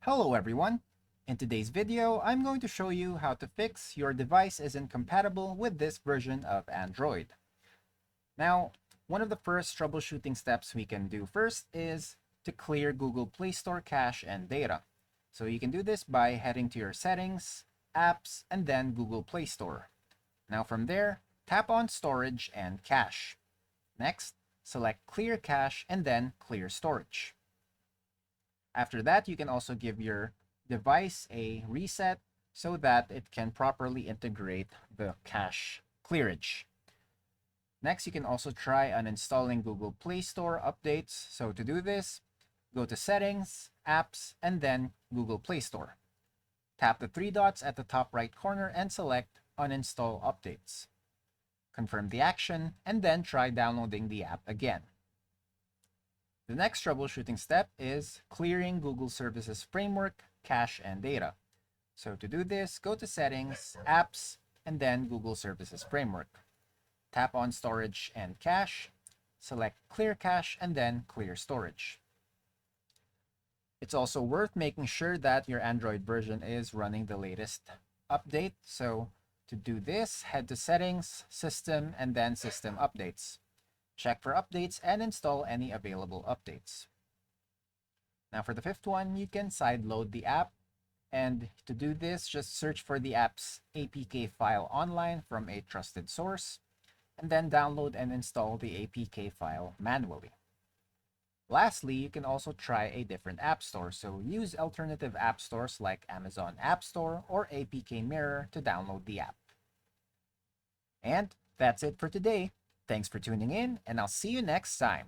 Hello everyone! In today's video, I'm going to show you how to fix your device isn't compatible with this version of Android. Now, one of the first troubleshooting steps we can do first is to clear Google Play Store cache and data. So you can do this by heading to your settings, apps, and then Google Play Store. Now from there, tap on storage and cache. Next, select clear cache and then clear storage. After that, you can also give your device a reset so that it can properly integrate the cache clearage. Next, you can also try uninstalling Google Play Store updates. So to do this, go to Settings, Apps, and then Google Play Store. Tap the three dots at the top right corner and select Uninstall Updates. Confirm the action, and then try downloading the app again. The next troubleshooting step is clearing Google Services Framework, cache, and data. So to do this, go to Settings, Apps, and then Google Services Framework. Tap on Storage and Cache, select Clear Cache, and then Clear Storage. It's also worth making sure that your Android version is running the latest update. So to do this, head to Settings, System, and then System Updates. Check for updates and install any available updates. Now for the fifth one, you can sideload the app. And to do this, just search for the app's APK file online from a trusted source, and then download and install the APK file manually. Lastly, you can also try a different app store. So use alternative app stores like Amazon App Store or APK Mirror to download the app. And that's it for today. Thanks for tuning in, and I'll see you next time.